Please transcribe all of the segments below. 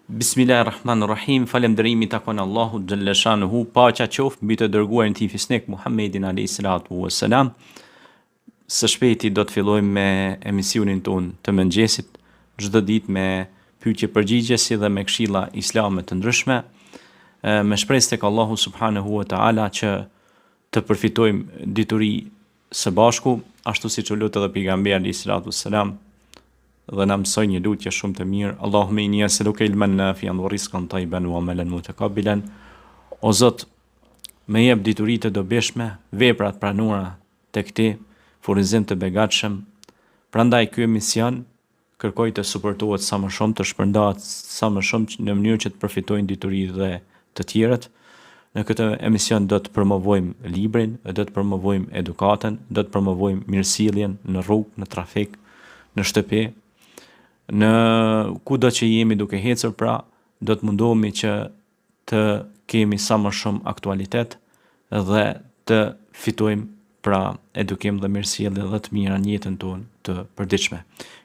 Bismillahirrahmanirrahim. Falënderimi takon Allahut xhalla shanuhu, paqja qoftë mbi të dërguarin e fisnik Muhammedin alayhi salatu wassalam. Së shpejti do të fillojmë me emisionin ton të mëngjesit, çdo ditë me pyetje përgjigjesi dhe me këshilla islame të ndryshme, me shpresë tek Allahu subhanahu wa taala që të përfitojmë dituri së bashku, ashtu siç u lut edhe pejgamberi alayhi salatu wassalam dhe na mësoi një lutje shumë të mirë: Allahumma inni as'aluka ilman nafi'an wa rizqan tayyiban wa amalan mutaqabbilan. O Zot, më jep dituri të dobishme, vepra të pranuara tek Ti, furnizim të begatshëm. Prandaj ky emision kërkoj të suportohet sa më shumë, të shpërndahet sa më shumë në mënyrë që të përfitojnë dituri dhe të tjerët. Në këtë emision do të promovojmë librin, do të promovojmë edukatën, do të promovojmë mirësjelljen në rrugë, në trafik, në shtëpi, në kudo që jemi duke ecur, pra do të mundohemi që të kemi sa më shumë aktualitet dhe të fitojmë pra edukim dhe mirësjellje dhe të mira në jetën tonë të përditshme.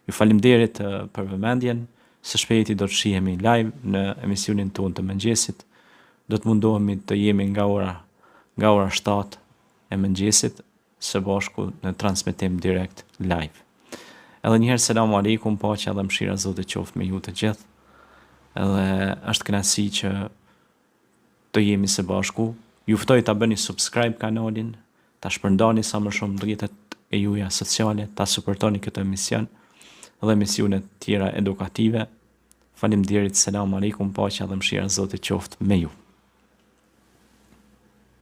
Ju faleminderit për vëmendjen. Së shpejti do të shihemi live në emisionin tonë të mëngjesit. Do të mundohemi të jemi nga ora 7 e mëngjesit së bashku në transmetim direkt live. Edhe njëherë selamu alaikum, paqja dhe mëshira e Zotit qoftë me ju të gjithë. Edhe është kënaqësi që të jemi së bashku. Ju ftoj ta bëni subscribe kanalin, ta shpërndani sa më shumë në rrjetet e juaja sociale, ta suportoni këtë emision dhe emisione të tjera edukative. Faleminderit, selamu alaikum, paqja dhe mëshira e Zotit qoftë me ju.